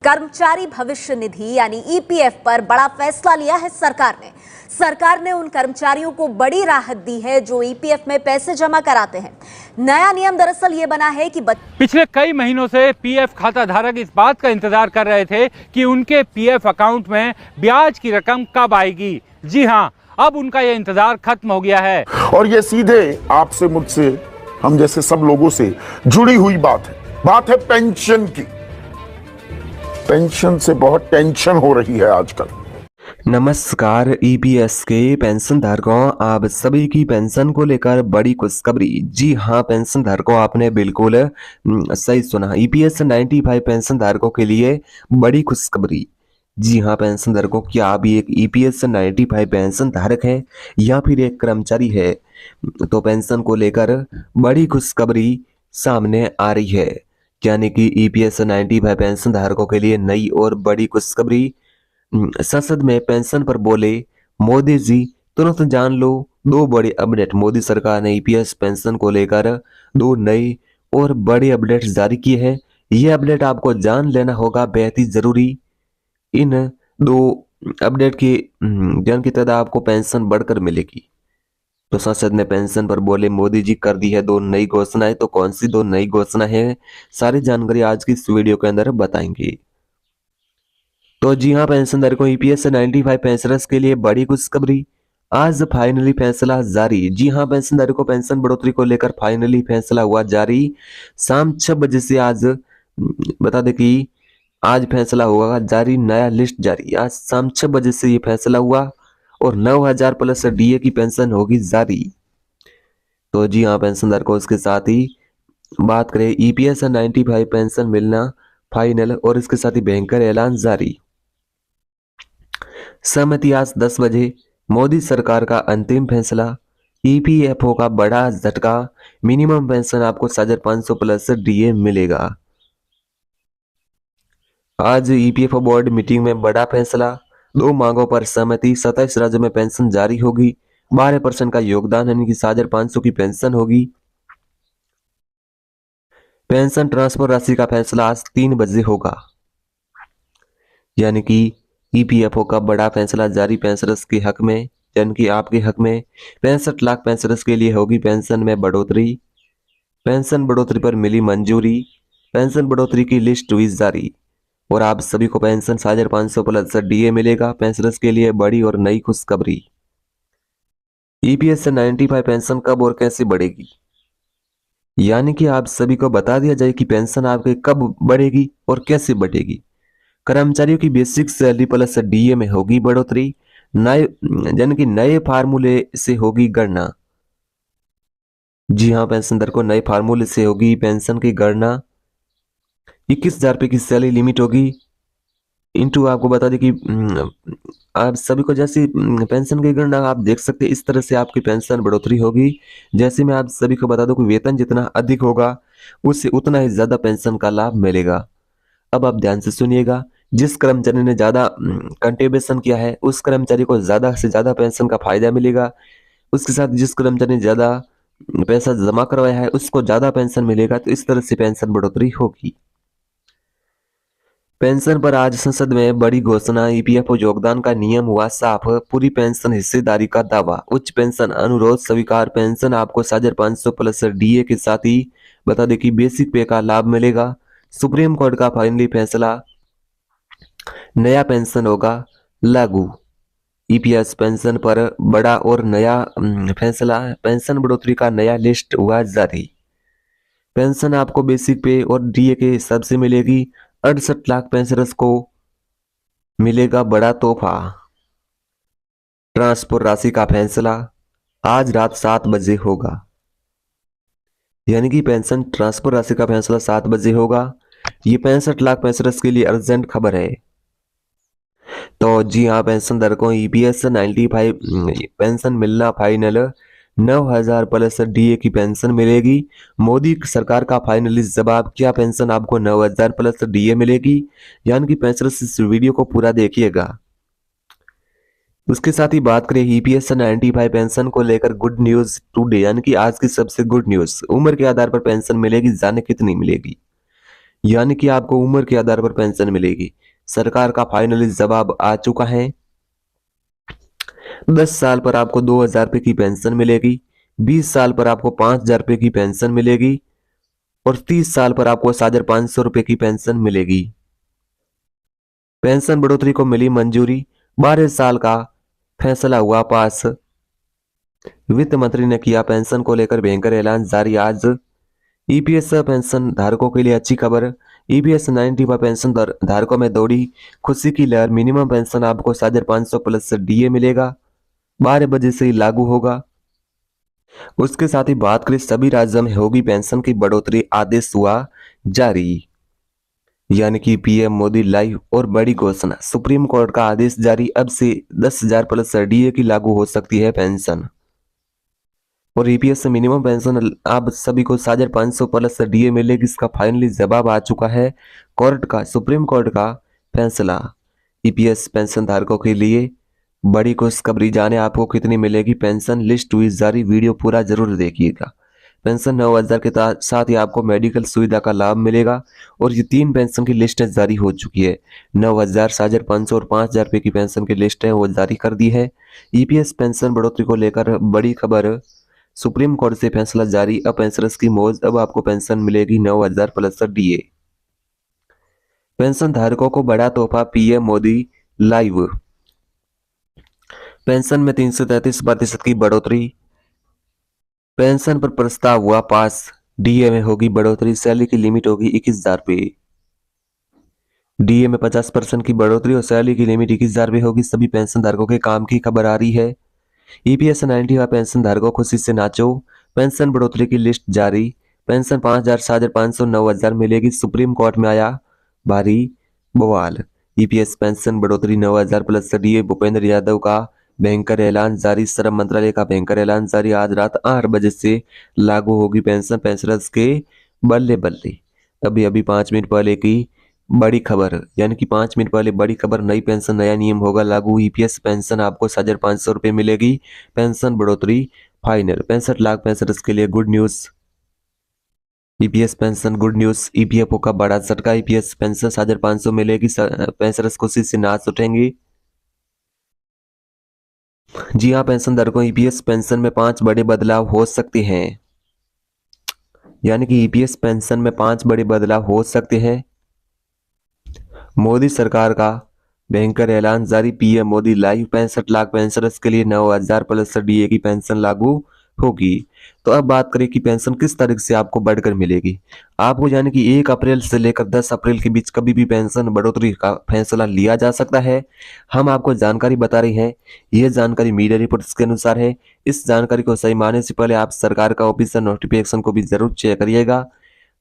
कर्मचारी भविष्य निधि यानी ईपीएफ पर बड़ा फैसला लिया है सरकार ने। सरकार ने उन कर्मचारियों को बड़ी राहत दी है जो ईपीएफ में पैसे जमा कराते हैं। नया नियम दरअसल ये बना है कि पिछले कई महीनों से पीएफ खाता धारक इस बात का इंतजार कर रहे थे कि उनके पीएफ अकाउंट में ब्याज की रकम कब आएगी। जी हाँ, अब उनका ये इंतजार खत्म हो गया है और ये सीधे आपसे, मुझसे, हम जैसे सब लोगों से जुड़ी हुई बात है पेंशन की। पेंशन से बहुत टेंशन हो रही है आजकल। नमस्कार ईपीएस के पेंशन धारकों, आप सभी की पेंशन को लेकर बड़ी खुशखबरी। जी हाँ पेंशन धारकों, आपने बिल्कुल सही सुना। ईपीएस 95 पेंशन धारकों के लिए बड़ी खुशखबरी। जी हाँ पेंशन धारकों, क्या आप एक ईपीएस 95 पेंशन धारक है या फिर एक कर्मचारी है तो पेंशन को लेकर बड़ी खुशखबरी सामने आ रही है। यानी कि ईपीएस 95 पेंशन धारकों के लिए नई और बड़ी खुशखबरी। संसद में पेंशन पर बोले मोदी जी, तुरंत जान लो दो बड़े अपडेट। मोदी सरकार ने ईपीएस पेंशन को लेकर दो नई और बड़े अपडेट जारी किए हैं। ये अपडेट आपको जान लेना होगा, बेहद ही जरूरी। इन दो अपडेट की जान की तहत आपको पेंशन बढ़कर मिलेगी। तो संसद में पेंशन पर बोले मोदी जी कर दी है दो नई घोषणाएं। तो कौन सी दो नई घोषणा है, सारी जानकारी आज की इस वीडियो के अंदर बताएंगे। तो जी हाँ पेंशन धारकों, ईपीएस 95 पेंशनर्स के लिए बड़ी खुशखबरी। आज फाइनली फैसला जारी। जी हाँ पेंशन धारकों, पेंशन बढ़ोतरी को लेकर फाइनली फैसला हुआ जारी। शाम 6 बजे से आज बता दें कि आज फैसला हुआ जारी। नया लिस्ट जारी। आज शाम 6 बजे से ये फैसला हुआ और 9000 प्लस डीए की पेंशन होगी जारी। तो जी हाँ पेंशन धारकों, इसके साथ ही बात करें ईपीएस 95 पेंशन मिलना फाइनल और इसके साथ ही भयंकर ऐलान जारी। सहमति आज 10 बजे। मोदी सरकार का अंतिम फैसला। ईपीएफओ का बड़ा झटका। मिनिमम पेंशन आपको 7500 प्लस डीए मिलेगा। आज ईपीएफओ बोर्ड मीटिंग में बड़ा फैसला। दो मांगों पर सहमति। 27 राज्यों में पेंशन जारी होगी। 12% का योगदान यानी कि 7500 की पेंशन होगी। पेंशन ट्रांसफर राशि का फैसला आज 3 बजे होगा। यानी कि ईपीएफओ का बड़ा फैसला जारी पेंशनर्स के हक में, यानी कि आपके हक में। 65 लाख पेंशनर्स के लिए होगी पेंशन में बढ़ोतरी। पेंशन बढ़ोतरी पर मिली मंजूरी। पेंशन बढ़ोतरी की लिस्ट हुई जारी और आप सभी को पेंशन 7500 प्लस डीए मिलेगा। पेंशनर्स के लिए बड़ी और नई खुशखबरी। ईपीएस 95 पेंशन कब और कैसे बढ़ेगी, यानी कि आप सभी को बता दिया जाए कि पेंशन आपके कब बढ़ेगी और कैसे बढ़ेगी। कर्मचारियों की बेसिक सैलरी प्लस डीए में होगी बढ़ोतरी। नए यानी कि नए फार्मूले से होगी गणना। जी हाँ पेंशन दर को नए फार्मूले से होगी पेंशन की गणना। 21,000 रुपये की सैलरी लिमिट होगी। इंटू आपको बता दें कि आप सभी को जैसे पेंशन की गणना आप देख सकते हैं, इस तरह से आपकी पेंशन बढ़ोतरी होगी। जैसे मैं आप सभी को बता दूं कि वेतन जितना अधिक होगा उससे उतना ही ज्यादा पेंशन का लाभ मिलेगा। अब आप ध्यान से सुनिएगा। जिस कर्मचारी ने ज्यादा कंट्रीब्यूशन किया है उस कर्मचारी को ज्यादा से ज्यादा पेंशन का फायदा मिलेगा। उसके साथ जिस कर्मचारी ने ज्यादा पैसा जमा करवाया है उसको ज्यादा पेंशन मिलेगा। तो इस तरह से पेंशन बढ़ोतरी होगी। पेंशन पर आज संसद में बड़ी घोषणा। ईपीएफओ योगदान का नियम हुआ साफ। पूरी पेंशन हिस्सेदारी का दावा। उच्च पेंशन अनुरोध स्वीकार। पेंशन आपको 7500 प्लस डीए के साथ ही बता दें कि बेसिक पे का लाभ मिलेगा। सुप्रीम कोर्ट का फाइनली फैसला। नया पेंशन होगा लागू। ईपीएस पेंशन पर बड़ा और नया फैसला। पेंशन बढ़ोतरी का नया लिस्ट हुआ जारी। पेंशन आपको बेसिक पे और डीए के हिसाब से मिलेगी। 68 लाख पेंशनर्स को मिलेगा बड़ा तोहफा। ट्रांसफर राशि का फैसला आज रात 7 बजे होगा। यानी कि पेंशन ट्रांसफर राशि का फैसला 7 बजे होगा। ये 65 लाख पेंशनर्स के लिए अर्जेंट खबर है। तो जी हाँ पेंशन धारकों, ईपीएस 95 पेंशन मिलना फाइनल। 9000 प्लस डीए की पेंशन मिलेगी। मोदी सरकार का फाइनली जवाब। क्या पेंशन आपको 9000 प्लस डीए मिलेगी, यानी कि पेंशनर्स इस वीडियो को पूरा देखिएगा। उसके साथ ही बात करें ईपीएस 95 पेंशन को लेकर गुड न्यूज टुडे, यानी कि आज की सबसे गुड न्यूज। उम्र के आधार पर पेंशन मिलेगी, जाने कितनी मिलेगी। यानी कि आपको उम्र के आधार पर पेंशन मिलेगी। सरकार का फाइनली जवाब आ चुका है। 10 साल पर आपको 2,000 रुपये की पेंशन मिलेगी, 20 साल पर आपको 5,000 रुपये की पेंशन मिलेगी और 30 साल पर आपको 7,500 रुपये की पेंशन मिलेगी। पेंशन बढ़ोतरी को मिली मंजूरी, 12 साल का फैसला हुआ पास। वित्त मंत्री ने किया पेंशन को लेकर भयंकर ऐलान जारी आज। ईपीएस पेंशन धारकों के लिए अच्छी खबर। ईपीएस 90 पर पेंशन धारकों में दौड़ी खुशी की लहर। मिनिमम पेंशन आपको 7,500 प्लस डीए मिलेगा, 12 बजे से ही लागू होगा। उसके साथ ही बात करें सभी राज्यों में होगी पेंशन की बढ़ोतरी, आदेश हुआ जारी। यानी कि पीएम मोदी लाइव और बड़ी घोषणा, सुप्रीम कोर्ट का आदेश जारी। अब से 10,000 प्लस डीए की लागू हो सकती है पेंशन। और ईपीएस से मिनिमम पेंशन आप सभी को 7,500 प्लस डीए मिलेगी। इसका फाइनली जवाब आ चुका है कोर्ट का, सुप्रीम कोर्ट का फैसला। ईपीएस पेंशन धारकों के लिए बड़ी खुशखबरी। जाने आपको कितनी मिलेगी पेंशन, लिस्ट हुई जारी। वीडियो पूरा जरूर देखिएगा। पेंशन 9,000 के साथ ही आपको मेडिकल सुविधा का लाभ मिलेगा। और ये 3 पेंशन की लिस्ट जारी हो चुकी है। 9,000, 7,500 और 5,000 रुपये की पेंशन की लिस्ट है वो जारी कर दी है। ईपीएस पेंशन बढ़ोतरी को लेकर बड़ी खबर, सुप्रीम कोर्ट से फैसला जारी। अब पेंशनर्स की मौज, अब आपको पेंशन मिलेगी 9,000 प्लस डीए। पेंशन धारकों को बड़ा तोहफा, पीएम मोदी लाइव। पेंशन में 333% की बढ़ोतरी। पेंशन पर प्रस्ताव हुआ पास, डीए में होगी बढ़ोतरी। सैलरी की लिमिट होगी 21,000 रुपये। डीए में 50% की बढ़ोतरी और सैलरी की लिमिट 21,000 रुपये होगी। सभी पेंशन धारकों के काम की खबर आ रही है। ईपीएस 90 का पेंशन धारकों खुशी से नाचो। पेंशन बढ़ोतरी की लिस्ट जारी। पेंशन 5,000, 7,500, 9,000 मिलेगी। सुप्रीम कोर्ट में आया भारी बवाल। ईपीएस पेंशन बढ़ोतरी 9,000 प्लस डीए। भूपेंद्र यादव का भयंकर ऐलान जारी। श्रम मंत्रालय का भयंकर ऐलान जारी। आज रात 8 बजे से लागू होगी पेंशन। पेंशनर्स के बल्ले बल्ले। अभी अभी 5 मिनट पहले की बड़ी खबर, यानी कि 5 मिनट पहले बड़ी खबर। नई पेंशन, नया नियम होगा लागू। ईपीएस पेंशन आपको 7,500 रुपये मिलेगी। पेंशन बढ़ोतरी फाइनल। 65 लाख पेंशनर्स के लिए good news. EPS pension good news. EPFO का बड़ा झटका। ईपीएस पेंशन 7,500 मिलेगी। पेंशनर्स खुशी से नाच उठेंगे। जी हाँ, पेंशन धारकों ईपीएस पेंशन में 5 बड़े बदलाव हो सकते हैं। यानी कि ईपीएस पेंशन में 5 बड़े बदलाव हो सकते हैं। मोदी सरकार का भयंकर ऐलान जारी। PM Modi live. 65 lakh pensioners के लिए 9,000 प्लस डीए की पेंशन लागू होगी। तो अब बात करें कि पेंशन किस तारीख से आपको बढ़कर मिलेगी। आपको यानी कि 1 अप्रैल से लेकर 10 अप्रैल के बीच कभी भी पेंशन बढ़ोतरी का फैसला लिया जा सकता है। हम आपको जानकारी बता रहे हैं, यह जानकारी मीडिया रिपोर्ट्स के अनुसार है। इस जानकारी को सही मानने से पहले आप सरकार का ऑफिशियल नोटिफिकेशन को भी जरूर चेक करिएगा।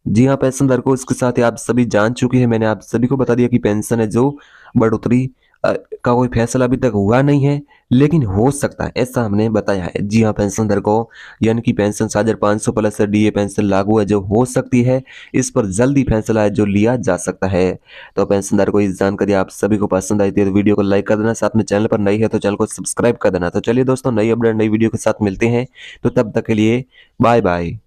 जी हाँ पेंशन धारकों, इसके साथ ही आप सभी जान चुके हैं, मैंने आप सभी को बता दिया कि पेंशन है जो बढ़ोतरी का कोई फैसला अभी तक हुआ नहीं है, लेकिन हो सकता है, ऐसा हमने बताया है। जी हाँ पेंशन धारकों, यानी कि पेंशन 7,500 प्लस डीए पेंशन लागू है जो हो सकती है। इस पर जल्दी फैसला है जो लिया जा सकता है। तो पेंशन धारकों, इस जानकारी आप सभी को पसंद आई थी तो वीडियो को लाइक कर देना। साथ में चैनल पर नई है तो चैनल को सब्सक्राइब कर देना। तो चलिए दोस्तों, नई अपडेट नई वीडियो के साथ मिलते हैं। तो तब तक के लिए बाय बाय।